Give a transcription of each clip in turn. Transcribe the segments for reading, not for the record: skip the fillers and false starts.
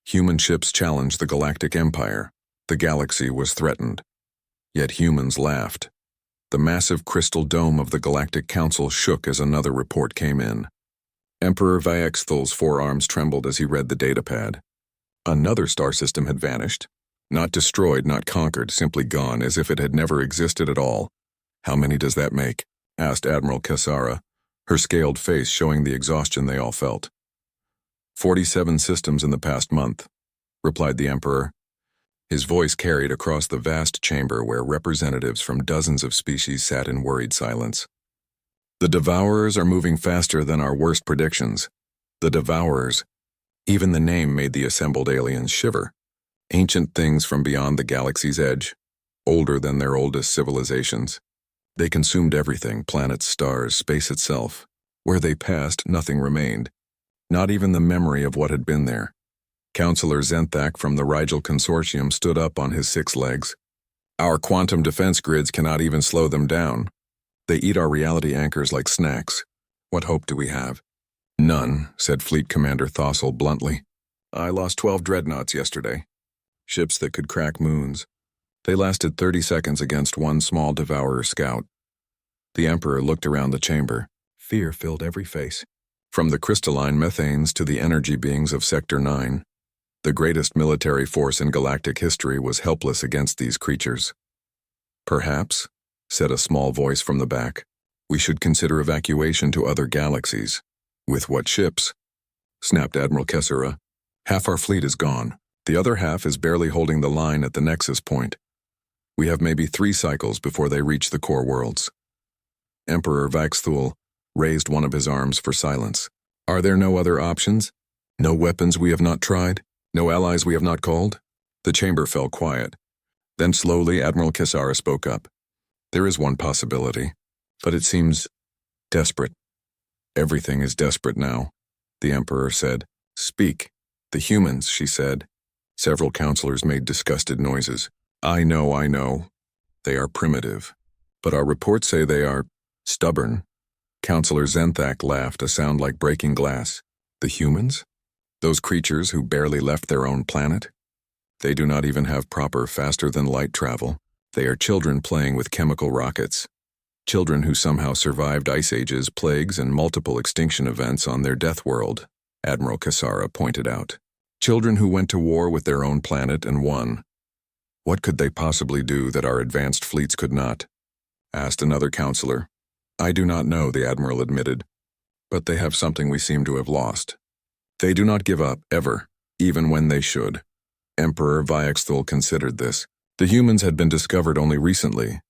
Human ships challenged the Galactic Empire. The galaxy was threatened. Yet humans laughed. The massive crystal dome of the Galactic Council shook as another report came in. Emperor Vyexthal's forearms trembled as he read the datapad. Another star system had vanished. Not destroyed, not conquered, simply gone, as if it had never existed at all. "How many does that make?" asked Admiral Cassara, her scaled face showing the exhaustion they all felt. 47 systems in the past month, replied the Emperor. His voice carried across the vast chamber where representatives from dozens of species sat in worried silence. The Devourers are moving faster than our worst predictions. The Devourers. Even the name made the assembled aliens shiver. Ancient things from beyond the galaxy's edge, older than their oldest civilizations. They consumed everything, planets, stars, space itself. Where they passed, nothing remained. Not even the memory of what had been there. Counselor Zenthak from the Rigel Consortium stood up on his 6 legs. "Our quantum defense grids cannot even slow them down. They eat our reality anchors like snacks. What hope do we have?" "None," said Fleet Commander Thossel bluntly. "I lost 12 dreadnoughts yesterday. Ships that could crack moons. They lasted 30 seconds against one small Devourer scout." The Emperor looked around the chamber. Fear filled every face. From the crystalline methanes to the energy beings of Sector 9, the greatest military force in galactic history was helpless against these creatures. "Perhaps," said a small voice from the back, "we should consider evacuation to other galaxies." "With what ships?" snapped Admiral Kessera. "Half our fleet is gone. The other half is barely holding the line at the nexus point. We have maybe 3 cycles before they reach the core worlds." Emperor Vaxthul raised one of his arms for silence. "Are there no other options? No weapons we have not tried? No allies we have not called?" The chamber fell quiet. Then slowly Admiral Kessara spoke up. "There is one possibility, but it seems desperate." "Everything is desperate now," the Emperor said. "Speak." "The humans," she said. Several counselors made disgusted noises. I know. They are primitive. But our reports say they are stubborn." Counselor Zenthak laughed, a sound like breaking glass. "The humans? Those creatures who barely left their own planet? They do not even have proper faster-than-light travel. They are children playing with chemical rockets. Children who somehow survived ice ages, plagues, and multiple extinction events on their death world," Admiral Kessara pointed out. "Children who went to war with their own planet and won. What could they possibly do that our advanced fleets could not?" asked another counselor. "I do not know," the Admiral admitted. "But they have something we seem to have lost. They do not give up, ever, even when they should." Emperor Vyexthul considered this. The humans had been discovered only recently.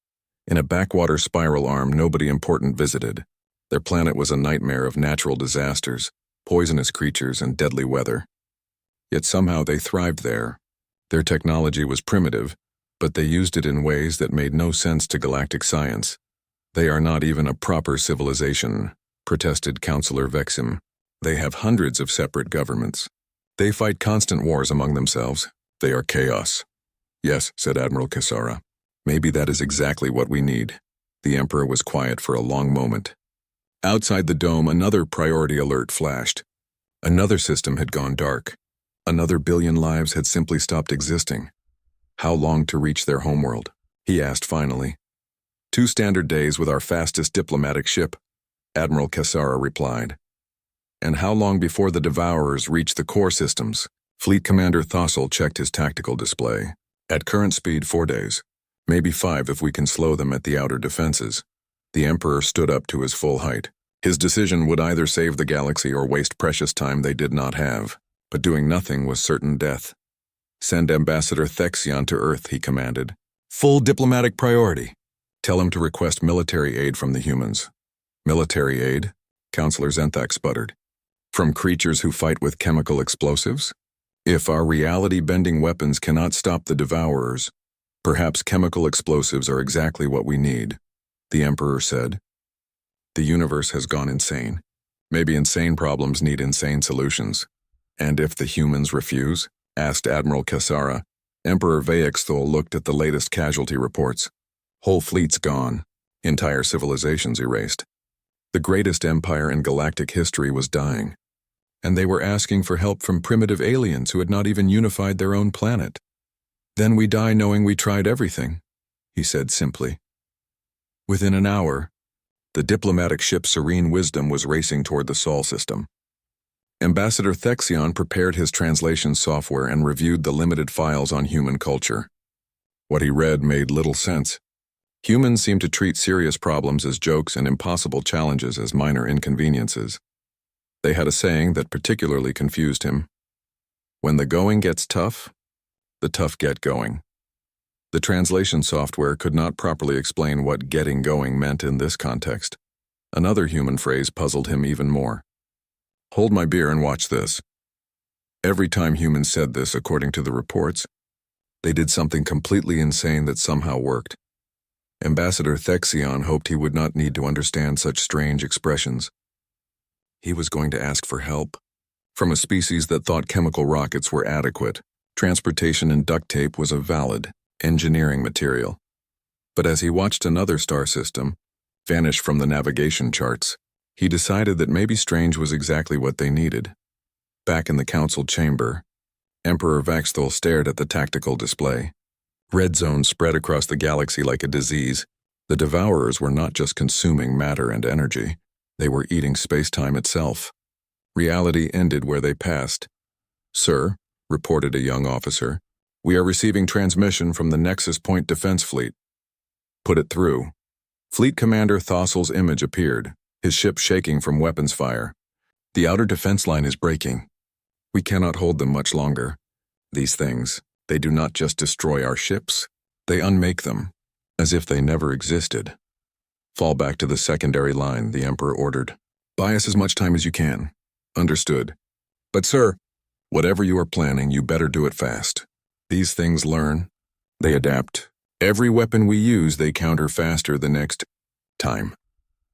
In a backwater spiral arm nobody important visited. Their planet was a nightmare of natural disasters, poisonous creatures, and deadly weather. Yet somehow they thrived there. Their technology was primitive, but they used it in ways that made no sense to galactic science. "They are not even a proper civilization," protested Counselor Vexim. "They have hundreds of separate governments. They fight constant wars among themselves. They are chaos." "Yes," said Admiral Kessara. "Maybe that is exactly what we need." The Emperor was quiet for a long moment. Outside the dome, another priority alert flashed. Another system had gone dark. Another billion lives had simply stopped existing. "How long to reach their homeworld?" he asked finally. 2 standard days with our fastest diplomatic ship," Admiral Kessara replied. "And how long before the Devourers reach the core systems?" Fleet Commander Thossel checked his tactical display. "At current speed, 4 days. Maybe 5 if we can slow them at the outer defenses." The Emperor stood up to his full height. His decision would either save the galaxy or waste precious time they did not have. But doing nothing was certain death. "Send Ambassador Thexion to Earth," he commanded. "Full diplomatic priority. Tell him to request military aid from the humans." "Military aid?" Counselor Zenthak sputtered. "From creatures who fight with chemical explosives? If our reality-bending weapons cannot stop the Devourers, perhaps chemical explosives are exactly what we need," the Emperor said. "The universe has gone insane. Maybe insane problems need insane solutions." "And if the humans refuse?" asked Admiral Kessara. Emperor Vaexthul looked at the latest casualty reports. "Whole fleets gone. Entire civilizations erased. The greatest empire in galactic history was dying. and they were asking for help from primitive aliens who had not even unified their own planet. Then we die knowing we tried everything, he said simply. Within an hour, the diplomatic ship Serene Wisdom was racing toward the Sol system. Ambassador Thexion prepared his translation software and reviewed the limited files on human culture. What he read made little sense. Humans seemed to treat serious problems as jokes and impossible challenges as minor inconveniences. They had a saying that particularly confused him. When the going gets tough, the tough get going. The translation software could not properly explain what getting going meant in this context. Another human phrase puzzled him even more. Hold my beer and watch this. Every time humans said this, according to the reports, they did something completely insane that somehow worked. Ambassador Thexion hoped he would not need to understand such strange expressions. He was going to ask for help from a species that thought chemical rockets were adequate. Transportation and duct tape was a valid engineering material. But as he watched another star system vanish from the navigation charts, he decided that maybe strange was exactly what they needed. Back in the council chamber, Emperor Vaxthul stared at the tactical display. Red zones spread across the galaxy like a disease. The devourers were not just consuming matter and energy, they were eating space-time itself. Reality ended where they passed. Sir, reported a young officer, we are receiving transmission from the Nexus Point Defense Fleet. Put it through. Fleet Commander Thossel's image appeared, his ship shaking from weapons fire. The outer defense line is breaking. We cannot hold them much longer. These things, they do not just destroy our ships, they unmake them, as if they never existed. Fall back to the secondary line, the Emperor ordered. Buy us as much time as you can. Understood. But sir, whatever you are planning, you better do it fast. These things learn. They adapt. Every weapon we use, they counter faster the next time.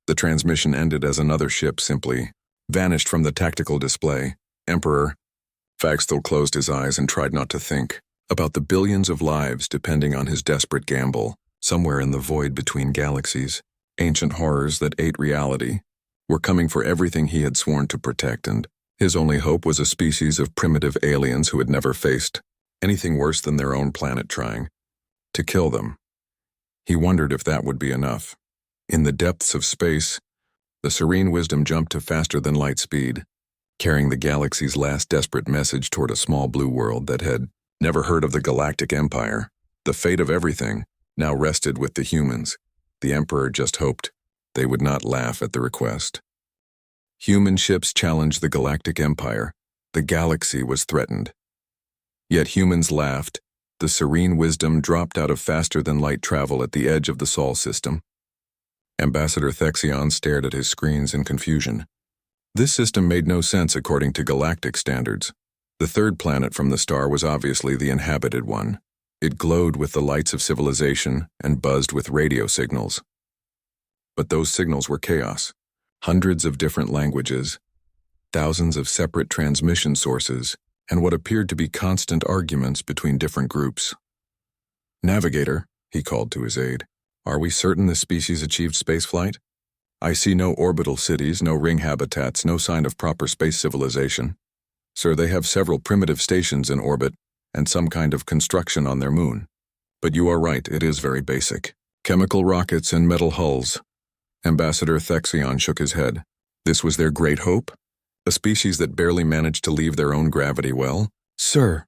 The transmission ended as another ship simply vanished from the tactical display. Emperor Vaxthul closed his eyes and tried not to think about the billions of lives depending on his desperate gamble. Somewhere in the void between galaxies, ancient horrors that ate reality were coming for everything he had sworn to protect, and his only hope was a species of primitive aliens who had never faced anything worse than their own planet trying to kill them. He wondered if that would be enough. In the depths of space, the Serene Wisdom jumped to faster-than-light speed, carrying the galaxy's last desperate message toward a small blue world that had never heard of the Galactic Empire. The fate of everything now rested with the humans. The Emperor just hoped they would not laugh at the request. Human ships challenged the Galactic Empire. The galaxy was threatened. Yet humans laughed. The Serene Wisdom dropped out of faster-than-light travel at the edge of the Sol system. Ambassador Thexion stared at his screens in confusion. This system made no sense according to galactic standards. The third planet from the star was obviously the inhabited one. It glowed with the lights of civilization and buzzed with radio signals. But those signals were chaos. Hundreds of different languages, thousands of separate transmission sources, and what appeared to be constant arguments between different groups. Navigator, he called to his aide, are we certain this species achieved spaceflight? I see no orbital cities, no ring habitats, no sign of proper space civilization. Sir, they have several primitive stations in orbit and some kind of construction on their moon. But you are right, it is very basic. Chemical rockets and metal hulls. Ambassador Thexion shook his head. This was their great hope? A species that barely managed to leave their own gravity well? Sir,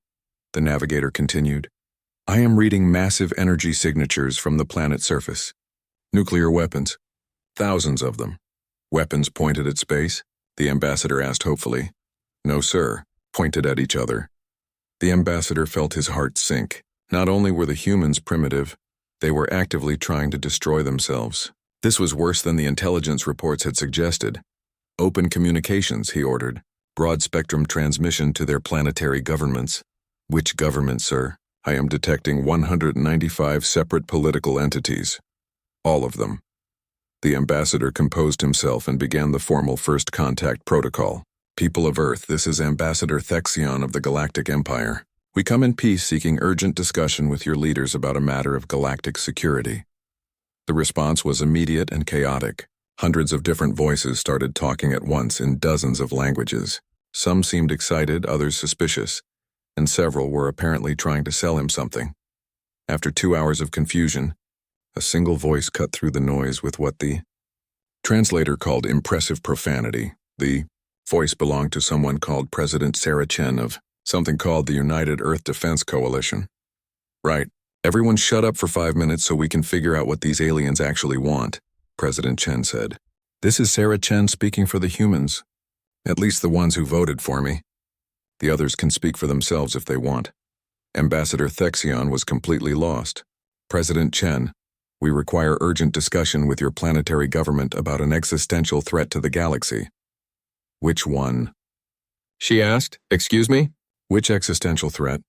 the navigator continued, I am reading massive energy signatures from the planet's surface. Nuclear weapons. Thousands of them. Weapons pointed at space? The ambassador asked hopefully. No, sir, pointed at each other. The ambassador felt his heart sink. Not only were the humans primitive, they were actively trying to destroy themselves. This was worse than the intelligence reports had suggested. Open communications, he ordered. Broad-spectrum transmission to their planetary governments. Which government, sir? I am detecting 195 separate political entities. All of them. The ambassador composed himself and began the formal first contact protocol. People of Earth, this is Ambassador Thexion of the Galactic Empire. We come in peace seeking urgent discussion with your leaders about a matter of galactic security. The response was immediate and chaotic. Hundreds of different voices started talking at once in dozens of languages. Some seemed excited, others suspicious, and several were apparently trying to sell him something. After 2 hours of confusion, a single voice cut through the noise with what the translator called impressive profanity. The voice belonged to someone called President Sarah Chen of something called the United Earth Defense Coalition. Right. Everyone shut up for 5 minutes so we can figure out what these aliens actually want, President Chen said. This is Sarah Chen speaking for the humans. At least the ones who voted for me. The others can speak for themselves if they want. Ambassador Thexion was completely lost. President Chen, we require urgent discussion with your planetary government about an existential threat to the galaxy. Which one? She asked. Excuse me? Which existential threat?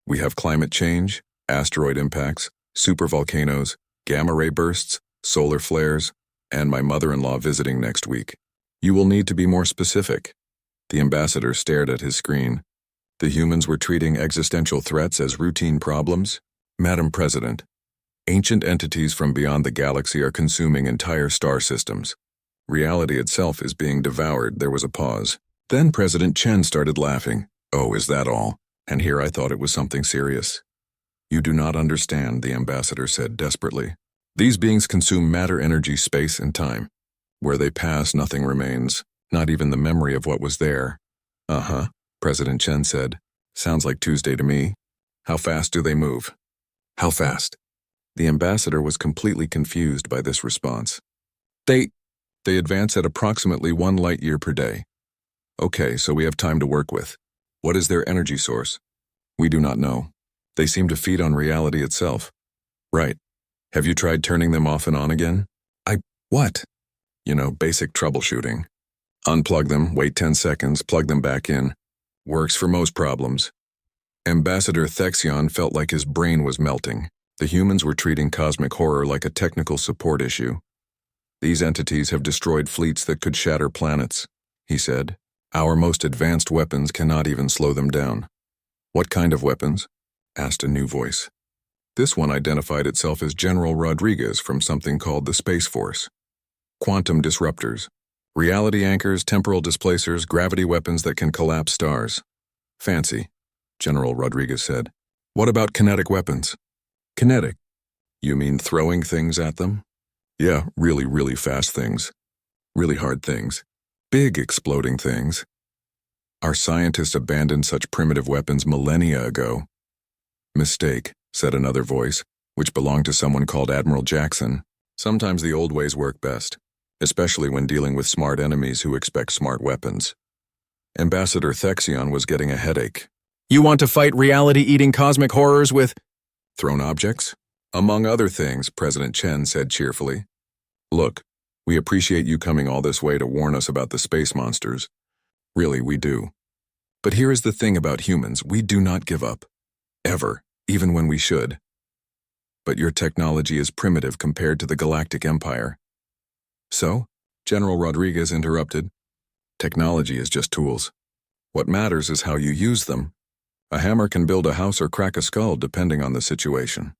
We have climate change, asteroid impacts, supervolcanoes, gamma-ray bursts, solar flares, and my mother-in-law visiting next week. You will need to be more specific. The ambassador stared at his screen. The humans were treating existential threats as routine problems? Madam President, ancient entities from beyond the galaxy are consuming entire star systems. Reality itself is being devoured. There was a pause. Then President Chen started laughing. Oh, is that all? And here I thought it was something serious. You do not understand, the ambassador said desperately. These beings consume matter, energy, space, and time. Where they pass, nothing remains, not even the memory of what was there. Uh-huh, President Chen said. Sounds like Tuesday to me. How fast do they move? How fast? The ambassador was completely confused by this response. They advance at approximately 1 light year per day. Okay, so we have time to work with. What is their energy source? We do not know. They seem to feed on reality itself. Right. Have you tried turning them off and on again? What? You know, basic troubleshooting. Unplug them, wait 10 seconds, plug them back in. Works for most problems. Ambassador Thexion felt like his brain was melting. The humans were treating cosmic horror like a technical support issue. These entities have destroyed fleets that could shatter planets, he said. Our most advanced weapons cannot even slow them down. What kind of weapons? Asked a new voice. This one identified itself as General Rodriguez from something called the Space Force. Quantum disruptors. Reality anchors, temporal displacers, gravity weapons that can collapse stars. Fancy, General Rodriguez said. What about kinetic weapons? Kinetic? You mean throwing things at them? Yeah, really, really fast things. Really hard things. Big exploding things. Our scientists abandoned such primitive weapons millennia ago. Mistake, said another voice, which belonged to someone called Admiral Jackson. Sometimes the old ways work best, especially when dealing with smart enemies who expect smart weapons. Ambassador Thexion was getting a headache. You want to fight reality-eating cosmic horrors with thrown objects? Among other things, President Chen said cheerfully. Look, we appreciate you coming all this way to warn us about the space monsters. Really, we do. But here is the thing about humans, we do not give up. Ever, even when we should. But your technology is primitive compared to the Galactic Empire. So? General Rodriguez interrupted. Technology is just tools. What matters is how you use them. A hammer can build a house or crack a skull depending on the situation.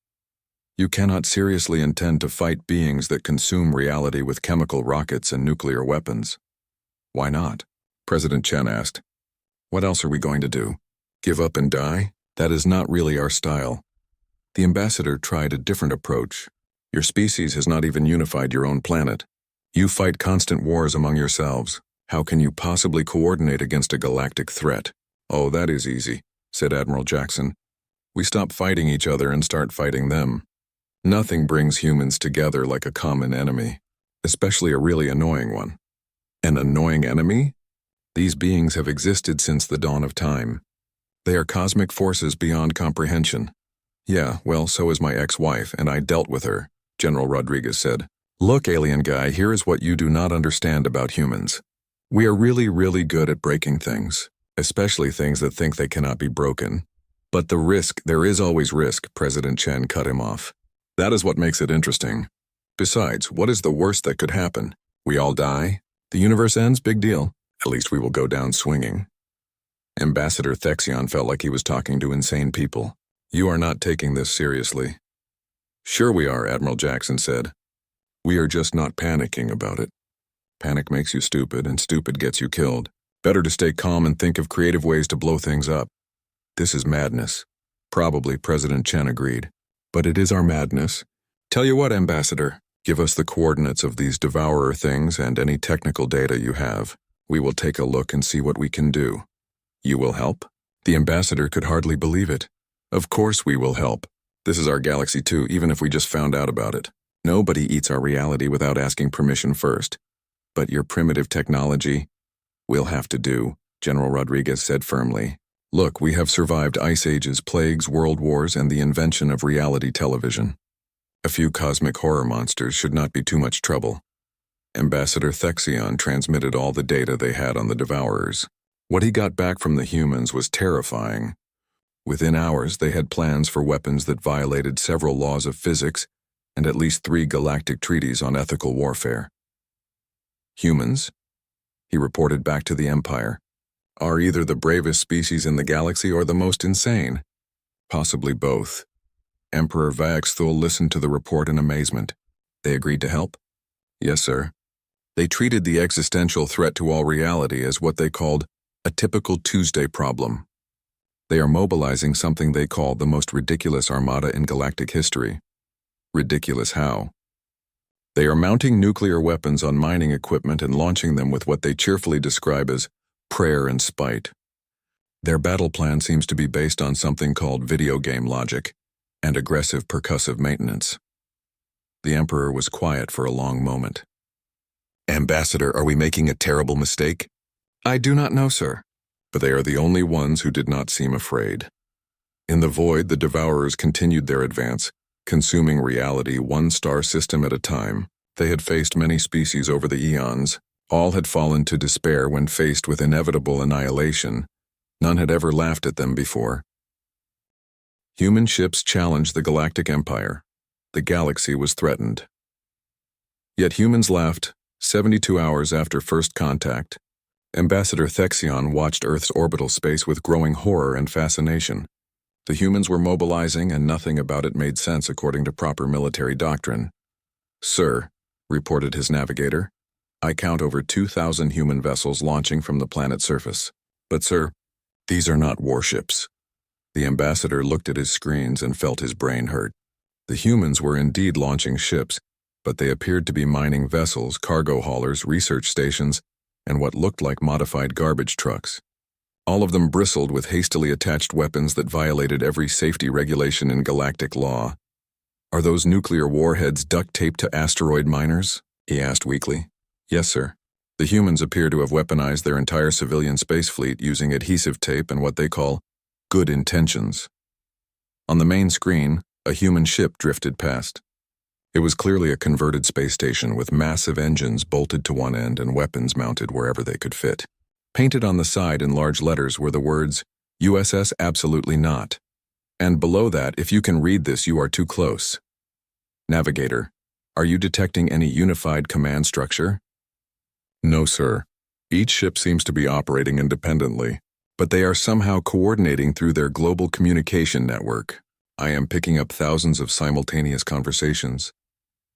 You cannot seriously intend to fight beings that consume reality with chemical rockets and nuclear weapons. Why not? President Chen asked. What else are we going to do? Give up and die? That is not really our style. The ambassador tried a different approach. Your species has not even unified your own planet. You fight constant wars among yourselves. How can you possibly coordinate against a galactic threat? Oh, that is easy, said Admiral Jackson. We stop fighting each other and start fighting them. Nothing brings humans together like a common enemy, especially a really annoying one. An annoying enemy? These beings have existed since the dawn of time. They are cosmic forces beyond comprehension. Yeah, well, so is my ex-wife, and I dealt with her, General Rodriguez said. Look, alien guy, here is what you do not understand about humans. We are really, really good at breaking things, especially things that think they cannot be broken. But there is always risk, President Chen cut him off. That is what makes it interesting. Besides, what is the worst that could happen? We all die? The universe ends? Big deal. At least we will go down swinging. Ambassador Thexion felt like he was talking to insane people. You are not taking this seriously. Sure we are, Admiral Jackson said. We are just not panicking about it. Panic makes you stupid, and stupid gets you killed. Better to stay calm and think of creative ways to blow things up. This is madness. Probably President Chen agreed. But it is our madness. Tell you what, Ambassador, give us the coordinates of these devourer things and any technical data you have. We will take a look and see what we can do. You will help? The ambassador could hardly believe it. Of course we will help. This is our galaxy too, even if we just found out about it. Nobody eats our reality without asking permission first. But your primitive technology, we'll have to do, General Rodriguez said firmly. Look, we have survived ice ages, plagues, world wars, and the invention of reality television. A few cosmic horror monsters should not be too much trouble. Ambassador Thexion transmitted all the data they had on the Devourers. What he got back from the humans was terrifying. Within hours, they had plans for weapons that violated several laws of physics and at least 3 galactic treaties on ethical warfare. Humans, he reported back to the Empire, are either the bravest species in the galaxy or the most insane. Possibly both. Emperor Vaxthul listened to the report in amazement. They agreed to help? Yes, sir. They treated the existential threat to all reality as what they called a typical Tuesday problem. They are mobilizing something they call the most ridiculous armada in galactic history. Ridiculous how? They are mounting nuclear weapons on mining equipment and launching them with what they cheerfully describe as prayer and spite. Their battle plan seems to be based on something called video game logic and aggressive percussive maintenance. The Emperor was quiet for a long moment. Ambassador, are we making a terrible mistake? I do not know, sir. But they are the only ones who did not seem afraid. In the void, the Devourers continued their advance, consuming reality one star system at a time. They had faced many species over the eons. All had fallen to despair when faced with inevitable annihilation. None had ever laughed at them before. Human ships challenged the Galactic Empire. The galaxy was threatened. Yet humans laughed 72 hours after first contact. Ambassador Thexion watched Earth's orbital space with growing horror and fascination. The humans were mobilizing and nothing about it made sense according to proper military doctrine. Sir, reported his navigator, I count over 2,000 human vessels launching from the planet's surface. But sir, these are not warships. The ambassador looked at his screens and felt his brain hurt. The humans were indeed launching ships, but they appeared to be mining vessels, cargo haulers, research stations, and what looked like modified garbage trucks. All of them bristled with hastily attached weapons that violated every safety regulation in galactic law. Are those nuclear warheads duct taped to asteroid miners? He asked weakly. Yes, sir. The humans appear to have weaponized their entire civilian space fleet using adhesive tape and what they call good intentions. On the main screen, a human ship drifted past. It was clearly a converted space station with massive engines bolted to one end and weapons mounted wherever they could fit. Painted on the side in large letters were the words, USS Absolutely Not. And below that, if you can read this, you are too close. Navigator, are you detecting any unified command structure? No, sir. Each ship seems to be operating independently, but they are somehow coordinating through their global communication network. I am picking up thousands of simultaneous conversations.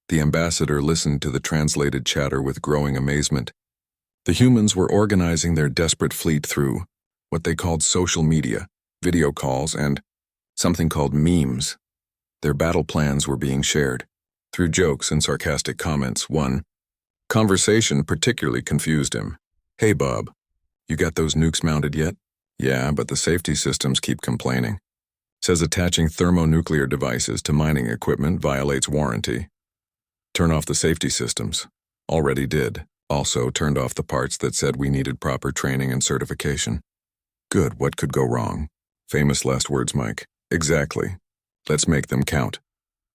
The ambassador listened to the translated chatter with growing amazement. The humans were organizing their desperate fleet through what they called social media, video calls, and something called memes. Their battle plans were being shared. Through jokes and sarcastic comments, one conversation particularly confused him. Hey, Bob, you got those nukes mounted yet? Yeah, but the safety systems keep complaining. Says attaching thermonuclear devices to mining equipment violates warranty. Turn off the safety systems. Already did. Also turned off the parts that said we needed proper training and certification. Good, what could go wrong? Famous last words, Mike. Exactly. Let's make them count.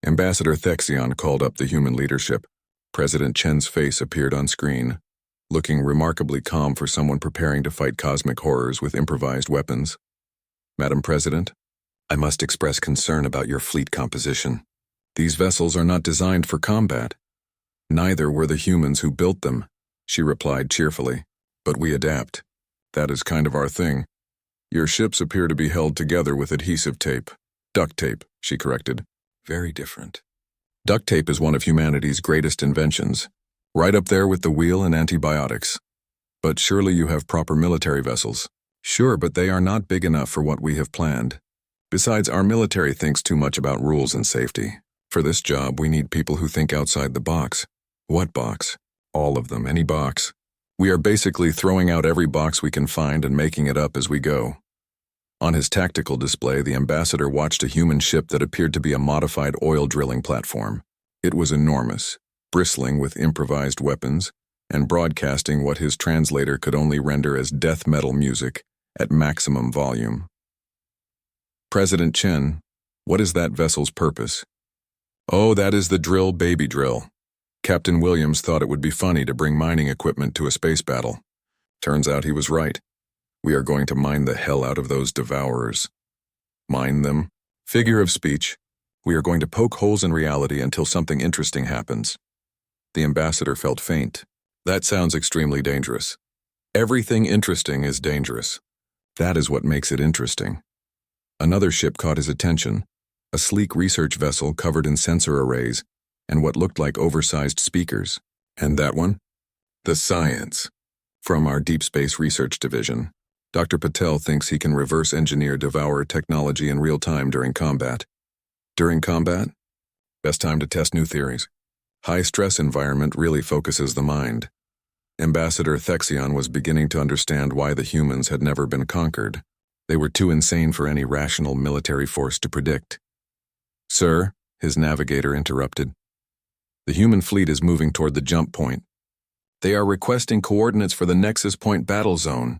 Ambassador Thexion called up the human leadership. President Chen's face appeared on screen, looking remarkably calm for someone preparing to fight cosmic horrors with improvised weapons. Madam President, I must express concern about your fleet composition. These vessels are not designed for combat. Neither were the humans who built them, she replied cheerfully. But we adapt. That is kind of our thing. Your ships appear to be held together with adhesive tape. Duct tape, she corrected. Very different. Duct tape is one of humanity's greatest inventions, right up there with the wheel and antibiotics. But surely you have proper military vessels. Sure, but they are not big enough for what we have planned. Besides, our military thinks too much about rules and safety. For this job, we need people who think outside the box. What box? All of them, any box. We are basically throwing out every box we can find and making it up as we go. On his tactical display, the ambassador watched a human ship that appeared to be a modified oil drilling platform. It was enormous, bristling with improvised weapons, and broadcasting what his translator could only render as death metal music at maximum volume. President Chen, what is that vessel's purpose? Oh, that is the drill, baby drill. Captain Williams thought it would be funny to bring mining equipment to a space battle. Turns out he was right. We are going to mine the hell out of those devourers. Mine them? Figure of speech. We are going to poke holes in reality until something interesting happens. The ambassador felt faint. That sounds extremely dangerous. Everything interesting is dangerous. That is what makes it interesting. Another ship caught his attention, a sleek research vessel covered in sensor arrays and what looked like oversized speakers. And that one? The Science. From our Deep Space Research Division. Dr. Patel thinks he can reverse engineer Devourer technology in real time during combat. During combat? Best time to test new theories. High-stress environment really focuses the mind. Ambassador Thexion was beginning to understand why the humans had never been conquered. They were too insane for any rational military force to predict. Sir, his navigator interrupted. The human fleet is moving toward the jump point. They are requesting coordinates for the Nexus Point battle zone.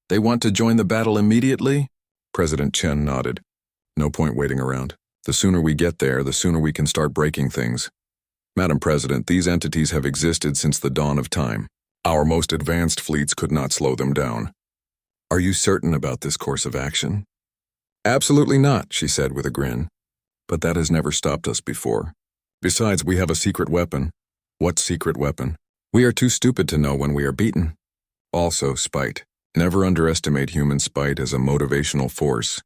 They want to join the battle immediately? President Chen nodded. No point waiting around. The sooner we get there, the sooner we can start breaking things. Madam President, these entities have existed since the dawn of time. Our most advanced fleets could not slow them down. Are you certain about this course of action? Absolutely not, she said with a grin. But that has never stopped us before. Besides, we have a secret weapon. What secret weapon? We are too stupid to know when we are beaten. Also, spite. Never underestimate human spite as a motivational force.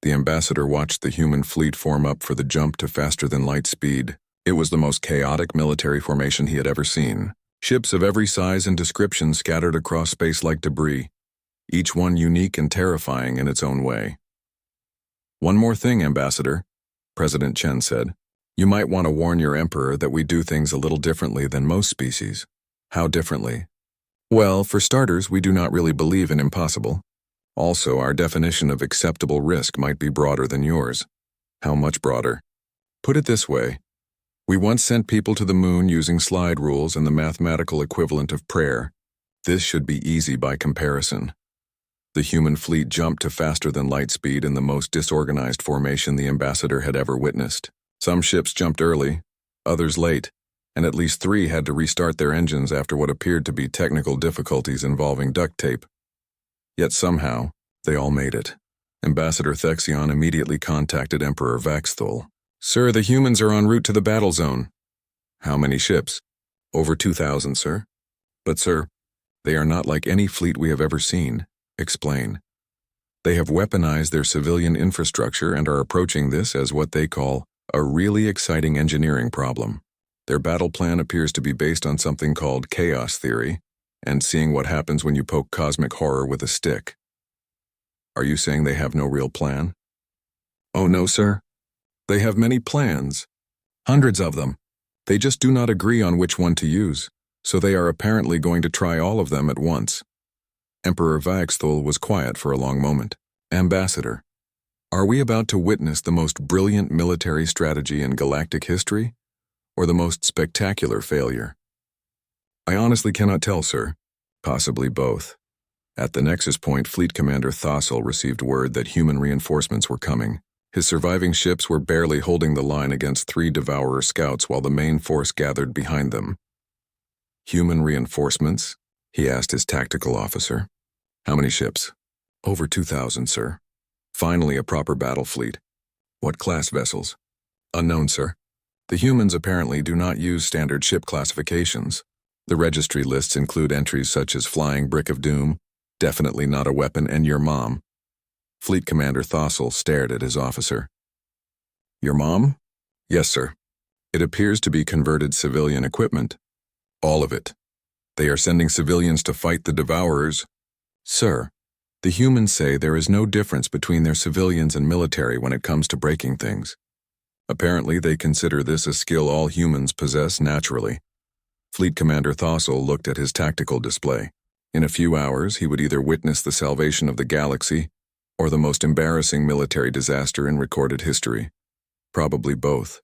The ambassador watched the human fleet form up for the jump to faster-than-light speed. It was the most chaotic military formation he had ever seen. Ships of every size and description scattered across space like debris, each one unique and terrifying in its own way. One more thing, Ambassador, President Chen said. You might want to warn your emperor that we do things a little differently than most species. How differently? Well, for starters, we do not really believe in impossible. Also, our definition of acceptable risk might be broader than yours. How much broader? Put it this way. We once sent people to the moon using slide rules and the mathematical equivalent of prayer. This should be easy by comparison. The human fleet jumped to faster-than-light speed in the most disorganized formation the ambassador had ever witnessed. Some ships jumped early, others late, and at least 3 had to restart their engines after what appeared to be technical difficulties involving duct tape. Yet somehow, they all made it. Ambassador Thexion immediately contacted Emperor Vaxthul. Sir, the humans are en route to the battle zone. How many ships? Over 2,000, sir. But, sir, they are not like any fleet we have ever seen. Explain. They have weaponized their civilian infrastructure and are approaching this as what they call a really exciting engineering problem. Their battle plan appears to be based on something called chaos theory, and seeing what happens when you poke cosmic horror with a stick. Are you saying they have no real plan? Oh no, sir. They have many plans. Hundreds of them. They just do not agree on which one to use, so they are apparently going to try all of them at once. Emperor Vaxthul was quiet for a long moment. Ambassador, are we about to witness the most brilliant military strategy in galactic history, or the most spectacular failure? I honestly cannot tell, sir. Possibly both. At the Nexus Point, Fleet Commander Thassil received word that human reinforcements were coming. His surviving ships were barely holding the line against 3 Devourer scouts while the main force gathered behind them. Human reinforcements? He asked his tactical officer. How many ships? Over 2,000, sir. Finally, a proper battle fleet. What class vessels? Unknown, sir. The humans apparently do not use standard ship classifications. The registry lists include entries such as Flying Brick of Doom, Definitely Not a Weapon, and Your Mom. Fleet Commander Thassil stared at his officer. Your mom? Yes, sir. It appears to be converted civilian equipment. All of it. They are sending civilians to fight the Devourers. Sir, the humans say there is no difference between their civilians and military when it comes to breaking things. Apparently, they consider this a skill all humans possess naturally. Fleet Commander Thossel looked at his tactical display. In a few hours, he would either witness the salvation of the galaxy or the most embarrassing military disaster in recorded history. Probably both.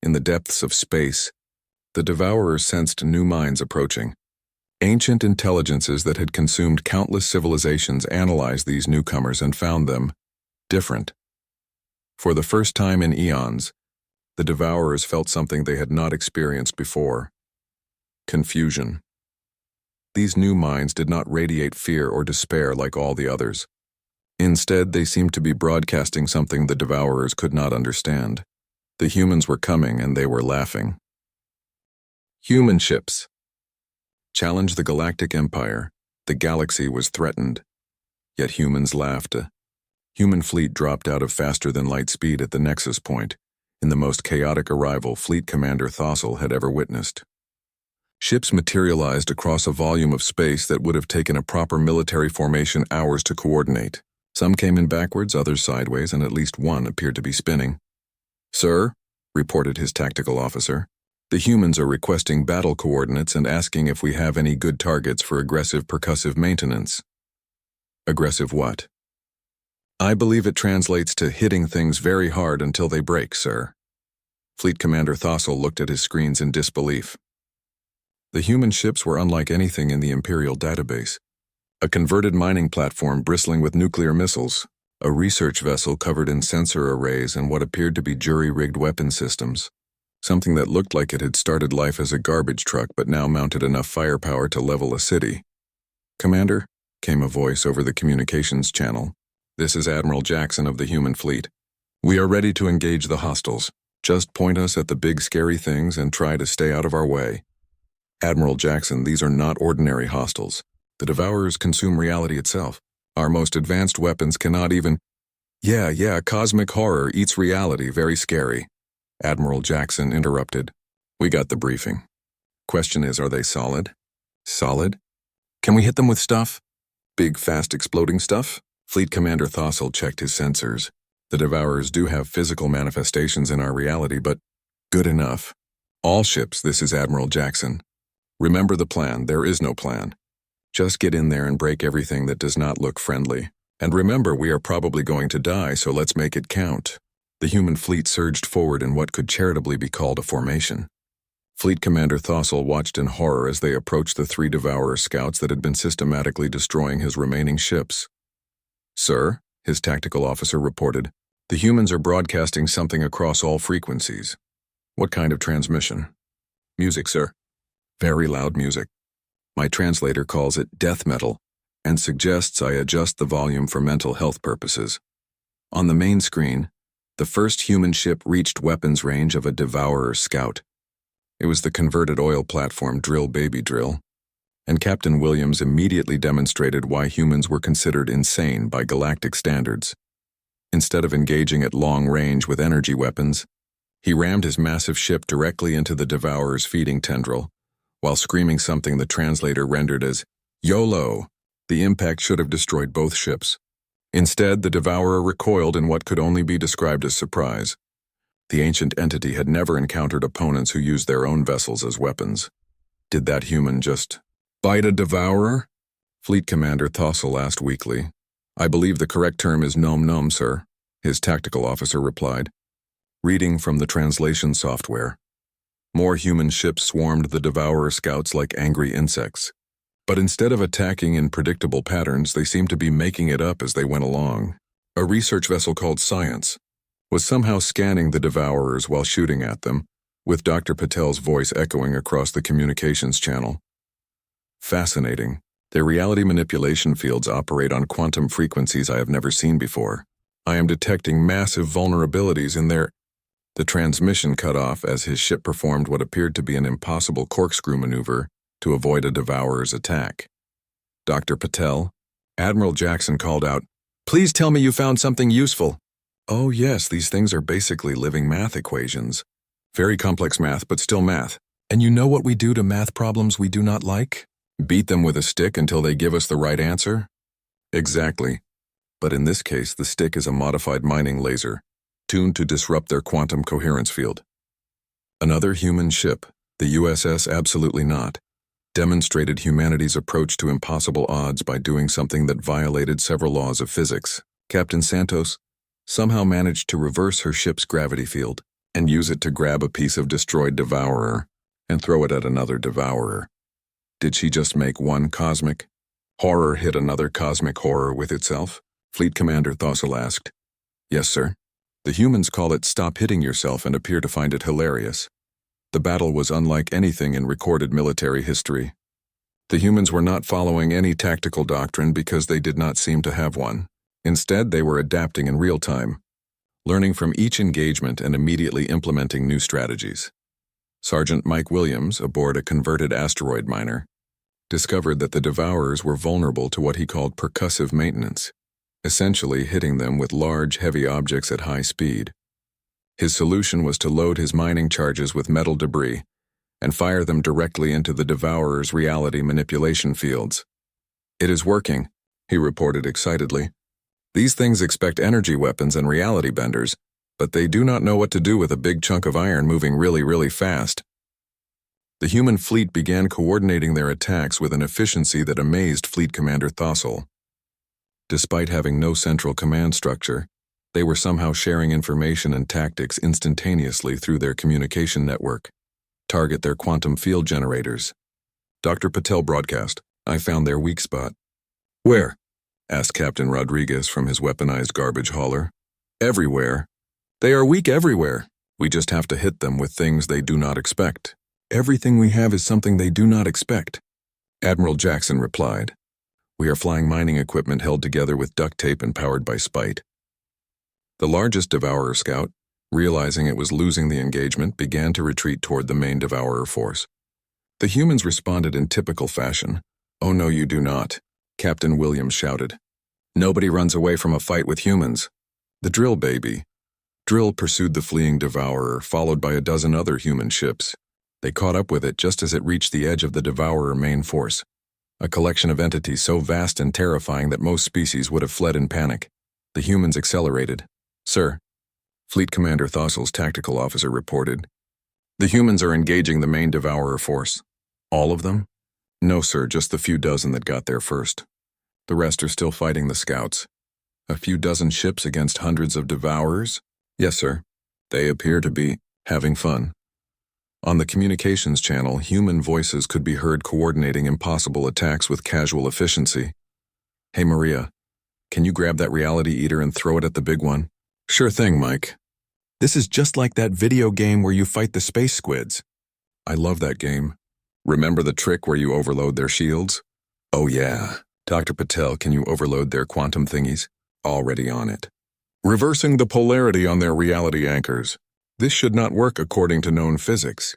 In the depths of space, the Devourers sensed new minds approaching. Ancient intelligences that had consumed countless civilizations analyzed these newcomers and found them different. For the first time in eons, the Devourers felt something they had not experienced before: confusion. These new minds did not radiate fear or despair like all the others. Instead, they seemed to be broadcasting something the Devourers could not understand. The humans were coming and they were laughing. Human ships. Challenge the Galactic Empire. The galaxy was threatened. Yet humans laughed. A human fleet dropped out of faster-than-light speed at the nexus point, in the most chaotic arrival Fleet Commander Thossel had ever witnessed. Ships materialized across a volume of space that would have taken a proper military formation hours to coordinate. Some came in backwards, others sideways, and at least one appeared to be spinning. "Sir," reported his tactical officer, "the humans are requesting battle coordinates and asking if we have any good targets for aggressive percussive maintenance." Aggressive what? "I believe it translates to hitting things very hard until they break, sir." Fleet Commander Thossel looked at his screens in disbelief. The human ships were unlike anything in the Imperial database. A converted mining platform bristling with nuclear missiles, a research vessel covered in sensor arrays and what appeared to be jury-rigged weapon systems, something that looked like it had started life as a garbage truck but now mounted enough firepower to level a city. "Commander," came a voice over the communications channel, "this is Admiral Jackson of the human fleet. We are ready to engage the hostiles. Just point us at the big scary things and try to stay out of our way." "Admiral Jackson, these are not ordinary hostiles. The Devourers consume reality itself. Our most advanced weapons cannot even—" Yeah, cosmic horror eats reality, very scary." Admiral Jackson interrupted. "We got the briefing. Question is, are they solid?" "Solid? Can we hit them with stuff? Big, fast, exploding stuff?" Fleet Commander Thossel checked his sensors. "The Devourers do have physical manifestations in our reality, but good enough. All ships, this is Admiral Jackson. Remember the plan, there is no plan. Just get in there and break everything that does not look friendly. And remember, we are probably going to die, so let's make it count." The human fleet surged forward in what could charitably be called a formation. Fleet Commander Thossel watched in horror as they approached the 3 Devourer scouts that had been systematically destroying his remaining ships. "Sir," his tactical officer reported, "the humans are broadcasting something across all frequencies." "What kind of transmission?" "Music, sir. Very loud music. My translator calls it death metal and suggests I adjust the volume for mental health purposes." On the main screen, the first human ship reached weapons range of a Devourer scout. It was the converted oil platform Drill Baby Drill, and Captain Williams immediately demonstrated why humans were considered insane by galactic standards. Instead of engaging at long range with energy weapons, he rammed his massive ship directly into the Devourer's feeding tendril, while screaming something the translator rendered as YOLO. The impact should have destroyed both ships. Instead, the Devourer recoiled in what could only be described as surprise. The ancient entity had never encountered opponents who used their own vessels as weapons. Did that human just bite a Devourer? Fleet Commander Thossel asked weakly. "I believe the correct term is nom nom, sir," his tactical officer replied. Reading from the translation software. More human ships swarmed the Devourer scouts like angry insects. But instead of attacking in predictable patterns, they seemed to be making it up as they went along. A research vessel called Science was somehow scanning the Devourers while shooting at them, with Dr. Patel's voice echoing across the communications channel. "Fascinating. Their reality manipulation fields operate on quantum frequencies I have never seen before. I am detecting massive vulnerabilities in their—" The transmission cut off as his ship performed what appeared to be an impossible corkscrew maneuver to avoid a Devourer's attack. "Dr. Patel," Admiral Jackson called out, "please tell me you found something useful." "Oh yes, these things are basically living math equations. Very complex math, but still math. And you know what we do to math problems we do not like? Beat them with a stick until they give us the right answer? Exactly. But in this case, the stick is a modified mining laser, tuned to disrupt their quantum coherence field. Another human ship, the USS Absolutely Not, demonstrated humanity's approach to impossible odds by doing something that violated several laws of physics. Captain Santos somehow managed to reverse her ship's gravity field and use it to grab a piece of destroyed devourer and throw it at another devourer. Did she just make one cosmic horror hit another cosmic horror with itself? Fleet Commander Thossil asked. Yes, sir. The humans call it stop hitting yourself and appear to find it hilarious. The battle was unlike anything in recorded military history. The humans were not following any tactical doctrine because they did not seem to have one. Instead, they were adapting in real time, learning from each engagement and immediately implementing new strategies. Sergeant Mike Williams, aboard a converted asteroid miner, discovered that the devourers were vulnerable to what he called percussive maintenance, essentially hitting them with large, heavy objects at high speed. His solution was to load his mining charges with metal debris and fire them directly into the devourer's reality manipulation fields. It is working, he reported excitedly. These things expect energy weapons and reality benders, but they do not know what to do with a big chunk of iron moving really, really fast. The human fleet began coordinating their attacks with an efficiency that amazed Fleet Commander Thossil. Despite having no central command structure, they were somehow sharing information and tactics instantaneously through their communication network. Target their quantum field generators. Dr. Patel broadcast, I found their weak spot. Where? Asked Captain Rodriguez from his weaponized garbage hauler. Everywhere. They are weak everywhere. We just have to hit them with things they do not expect. Everything we have is something they do not expect. Admiral Jackson replied. We are flying mining equipment held together with duct tape and powered by spite. The largest Devourer scout, realizing it was losing the engagement, began to retreat toward the main Devourer force. The humans responded in typical fashion. Oh no, you do not, Captain Williams shouted. Nobody runs away from a fight with humans. The Drill baby. Drill pursued the fleeing Devourer, followed by a dozen other human ships. They caught up with it just as it reached the edge of the Devourer main force, a collection of entities so vast and terrifying that most species would have fled in panic. The humans accelerated. Sir, Fleet Commander Thossil's tactical officer reported. The humans are engaging the main Devourer force. All of them? No, sir, just the few dozen that got there first. The rest are still fighting the scouts. A few dozen ships against hundreds of Devourers? Yes, sir. They appear to be having fun. On the communications channel, human voices could be heard coordinating impossible attacks with casual efficiency. Hey, Maria, can you grab that reality eater and throw it at the big one? Sure thing, Mike. This is just like that video game where you fight the space squids. I love that game. Remember the trick where you overload their shields? Oh yeah. Dr. Patel, can you overload their quantum thingies? Already on it. Reversing the polarity on their reality anchors. This should not work according to known physics.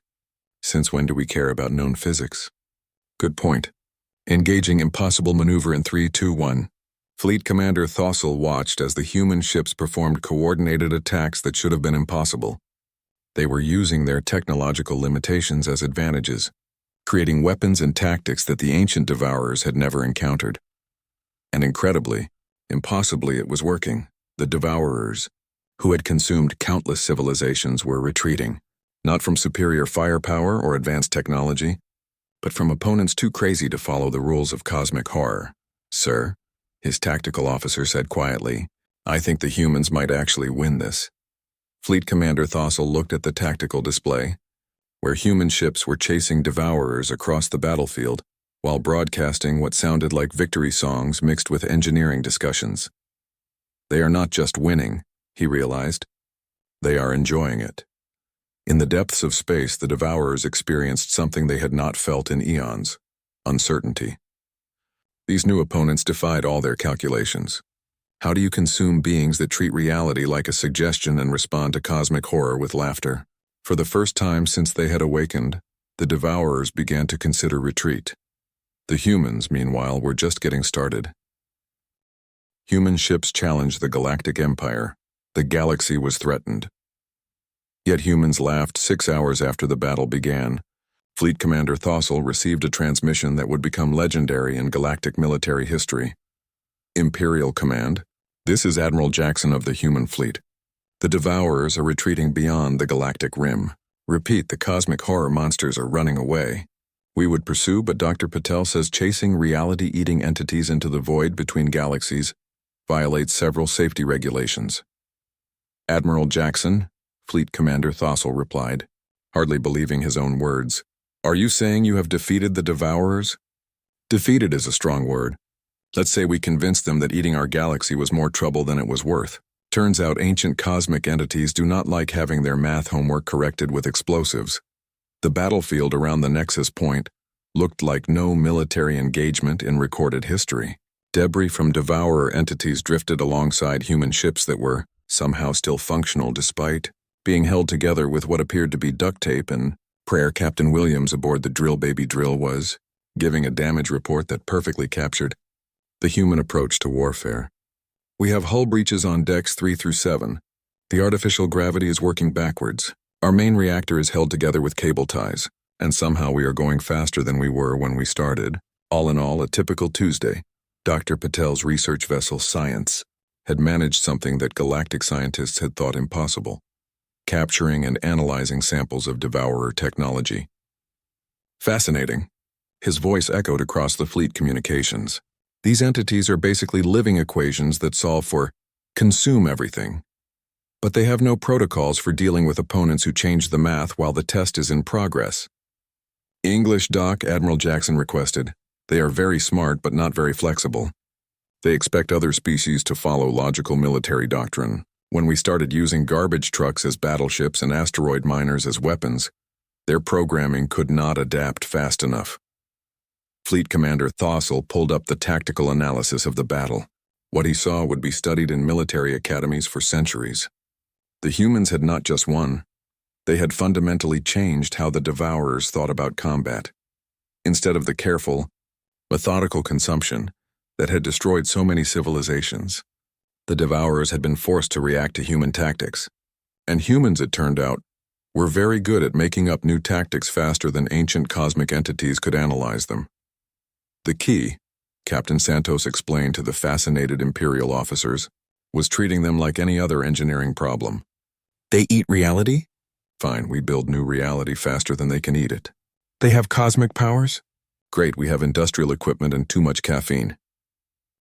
Since when do we care about known physics? Good point. Engaging impossible maneuver in 3, 2, 1. Fleet Commander Thossil watched as the human ships performed coordinated attacks that should have been impossible. They were using their technological limitations as advantages, creating weapons and tactics that the ancient Devourers had never encountered. And incredibly, impossibly, it was working. The Devourers, who had consumed countless civilizations, were retreating, not from superior firepower or advanced technology, but from opponents too crazy to follow the rules of cosmic horror. Sir, his tactical officer said quietly, I think the humans might actually win this. Fleet Commander Thossil looked at the tactical display, where human ships were chasing Devourers across the battlefield while broadcasting what sounded like victory songs mixed with engineering discussions. They are not just winning, he realized. They are enjoying it. In the depths of space, the Devourers experienced something they had not felt in eons: uncertainty. These new opponents defied all their calculations. How do you consume beings that treat reality like a suggestion and respond to cosmic horror with laughter? For the first time since they had awakened, the Devourers began to consider retreat. The humans, meanwhile, were just getting started. Human ships challenged the Galactic Empire. The galaxy was threatened. Yet humans laughed 6 hours after the battle began, Fleet Commander Thossel received a transmission that would become legendary in galactic military history. Imperial Command, this is Admiral Jackson of the human fleet. The Devourers are retreating beyond the galactic rim. Repeat, the cosmic horror monsters are running away. We would pursue, but Dr. Patel says chasing reality-eating entities into the void between galaxies violates several safety regulations. Admiral Jackson, Fleet Commander Thossel replied, hardly believing his own words. Are you saying you have defeated the Devourers? Defeated is a strong word. Let's say we convinced them that eating our galaxy was more trouble than it was worth. Turns out ancient cosmic entities do not like having their math homework corrected with explosives. The battlefield around the Nexus Point looked like no military engagement in recorded history. Debris from Devourer entities drifted alongside human ships that were somehow still functional despite being held together with what appeared to be duct tape, and Prayer Captain Williams aboard the Drill Baby Drill was giving a damage report that perfectly captured the human approach to warfare. We have hull breaches on decks 3 through 7. The artificial gravity is working backwards. Our main reactor is held together with cable ties, and somehow we are going faster than we were when we started. All in all, a typical Tuesday. Dr. Patel's research vessel Science had managed something that galactic scientists had thought impossible, capturing and analyzing samples of Devourer technology. Fascinating. His voice echoed across the fleet communications. These entities are basically living equations that solve for consume everything. But they have no protocols for dealing with opponents who change the math while the test is in progress. English, Doc, Admiral Jackson requested. They are very smart but not very flexible. They expect other species to follow logical military doctrine. When we started using garbage trucks as battleships and asteroid miners as weapons, their programming could not adapt fast enough. Fleet Commander Thossel pulled up the tactical analysis of the battle. What he saw would be studied in military academies for centuries. The humans had not just won. They had fundamentally changed how the Devourers thought about combat. Instead of the careful, methodical consumption that had destroyed so many civilizations, the Devourers had been forced to react to human tactics. And humans, it turned out, were very good at making up new tactics faster than ancient cosmic entities could analyze them. The key, Captain Santos explained to the fascinated Imperial officers, was treating them like any other engineering problem. They eat reality? Fine, we build new reality faster than they can eat it. They have cosmic powers? Great, we have industrial equipment and too much caffeine.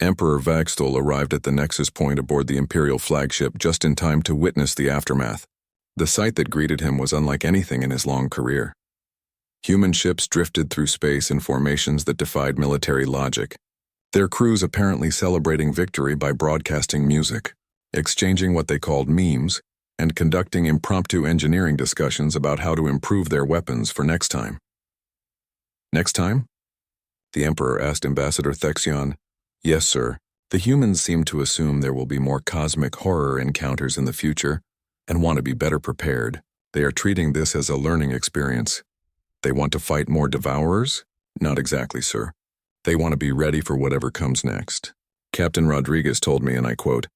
Emperor Vagstol arrived at the Nexus Point aboard the Imperial flagship just in time to witness the aftermath. The sight that greeted him was unlike anything in his long career. Human ships drifted through space in formations that defied military logic, their crews apparently celebrating victory by broadcasting music, exchanging what they called memes, and conducting impromptu engineering discussions about how to improve their weapons for next time. Next time? The Emperor asked Ambassador Thexion. Yes, sir. The humans seem to assume there will be more cosmic horror encounters in the future and want to be better prepared. They are treating this as a learning experience. They want to fight more Devourers? Not exactly, sir. They want to be ready for whatever comes next. Captain Rodriguez told me, and I quote,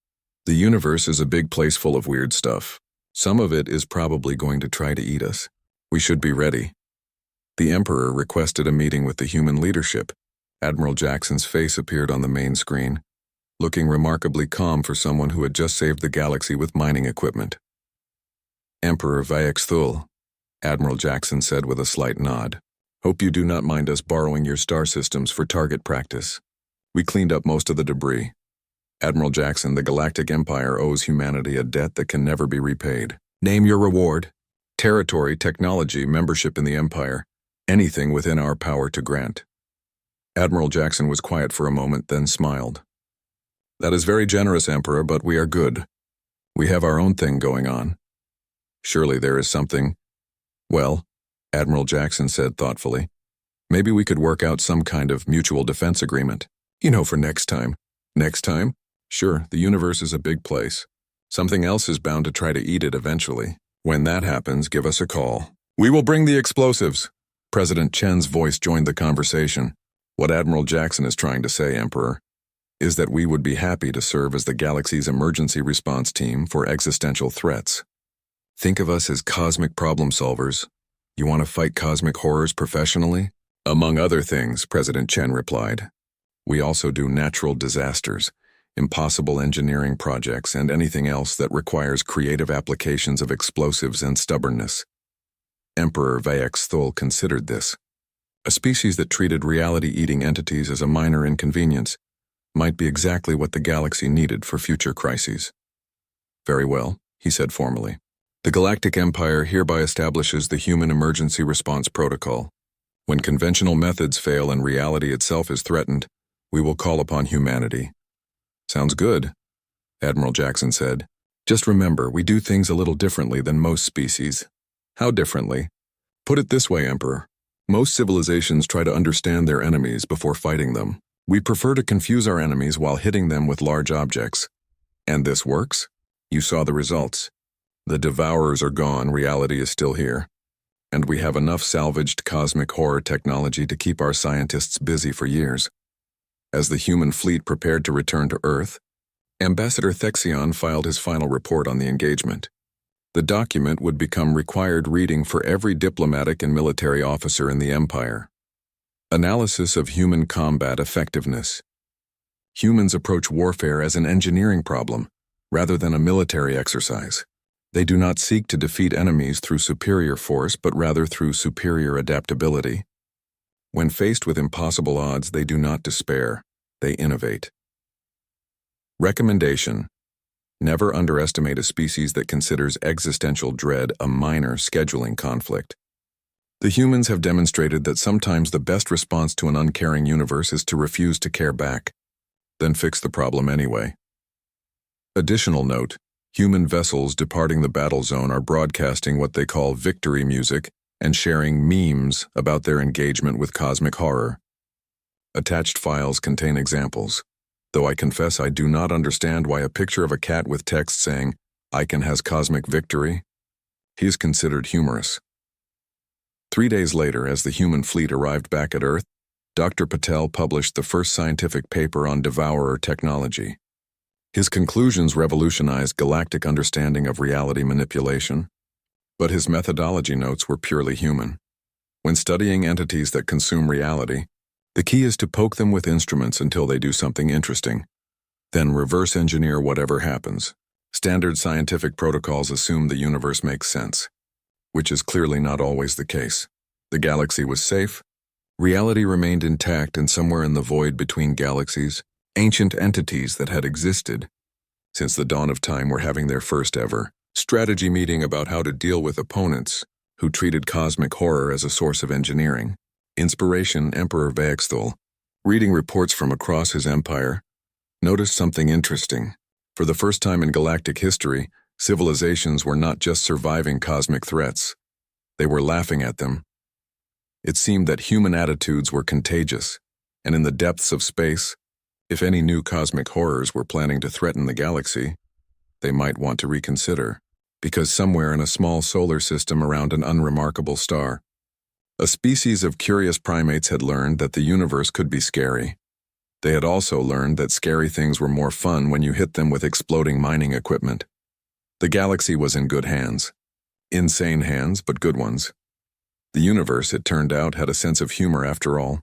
"The universe is a big place full of weird stuff. Some of it is probably going to try to eat us. We should be ready." The Emperor requested a meeting with the human leadership. Admiral Jackson's face appeared on the main screen, looking remarkably calm for someone who had just saved the galaxy with mining equipment. Emperor Vaexthul, Admiral Jackson said with a slight nod. Hope you do not mind us borrowing your star systems for target practice. We cleaned up most of the debris. Admiral Jackson, the Galactic Empire owes humanity a debt that can never be repaid. Name your reward. Territory, technology, membership in the Empire. Anything within our power to grant. Admiral Jackson was quiet for a moment, then smiled. That is very generous, Emperor, but we are good. We have our own thing going on. Surely there is something. Well, Admiral Jackson said thoughtfully, maybe we could work out some kind of mutual defense agreement. For next time. Next time? Sure, the universe is a big place. Something else is bound to try to eat it eventually. When that happens, give us a call. We will bring the explosives. President Chen's voice joined the conversation. What Admiral Jackson is trying to say, Emperor, is that we would be happy to serve as the galaxy's emergency response team for existential threats. Think of us as cosmic problem solvers, You want to fight cosmic horrors professionally? Among other things, President Chen replied. We also do natural disasters, impossible engineering projects, and anything else that requires creative applications of explosives and stubbornness. Emperor Vaexthul considered this. A species that treated reality-eating entities as a minor inconvenience might be exactly what the galaxy needed for future crises. Very well, he said formally. The Galactic Empire hereby establishes the Human Emergency Response Protocol. When conventional methods fail and reality itself is threatened, we will call upon humanity. Sounds good, Admiral Jackson said. Just remember, we do things a little differently than most species. How differently? Put it this way, Emperor. Most civilizations try to understand their enemies before fighting them. We prefer to confuse our enemies while hitting them with large objects. And this works? You saw the results. The devourers are gone, reality is still here. And we have enough salvaged cosmic horror technology to keep our scientists busy for years. As the human fleet prepared to return to Earth, Ambassador Thexion filed his final report on the engagement. The document would become required reading for every diplomatic and military officer in the Empire. Analysis of human combat effectiveness. Humans approach warfare as an engineering problem, rather than a military exercise. They do not seek to defeat enemies through superior force, but rather through superior adaptability. When faced with impossible odds, they do not despair, they innovate. Recommendation: never underestimate a species that considers existential dread a minor scheduling conflict. The humans have demonstrated that sometimes the best response to an uncaring universe is to refuse to care back, then fix the problem anyway. Additional note: human vessels departing the battle zone are broadcasting what they call victory music and sharing memes about their engagement with cosmic horror. Attached files contain examples, though I confess I do not understand why a picture of a cat with text saying, "Icon has cosmic victory," he is considered humorous. 3 days later, as the human fleet arrived back at Earth, Dr. Patel published the first scientific paper on devourer technology. His conclusions revolutionized galactic understanding of reality manipulation, but his methodology notes were purely human. When studying entities that consume reality, the key is to poke them with instruments until they do something interesting, then reverse engineer whatever happens. Standard scientific protocols assume the universe makes sense, which is clearly not always the case. The galaxy was safe, reality remained intact, and somewhere in the void between galaxies, ancient entities that had existed since the dawn of time were having their first ever strategy meeting about how to deal with opponents who treated cosmic horror as a source of engineering. Inspiration: Emperor Vaexthul, reading reports from across his empire, noticed something interesting. For the first time in galactic history, civilizations were not just surviving cosmic threats. They were laughing at them. It seemed that human attitudes were contagious, and in the depths of space, if any new cosmic horrors were planning to threaten the galaxy, they might want to reconsider, because somewhere in a small solar system around an unremarkable star, a species of curious primates had learned that the universe could be scary. They had also learned that scary things were more fun when you hit them with exploding mining equipment. The galaxy was in good hands. Insane hands, but good ones. The universe, it turned out, had a sense of humor after all.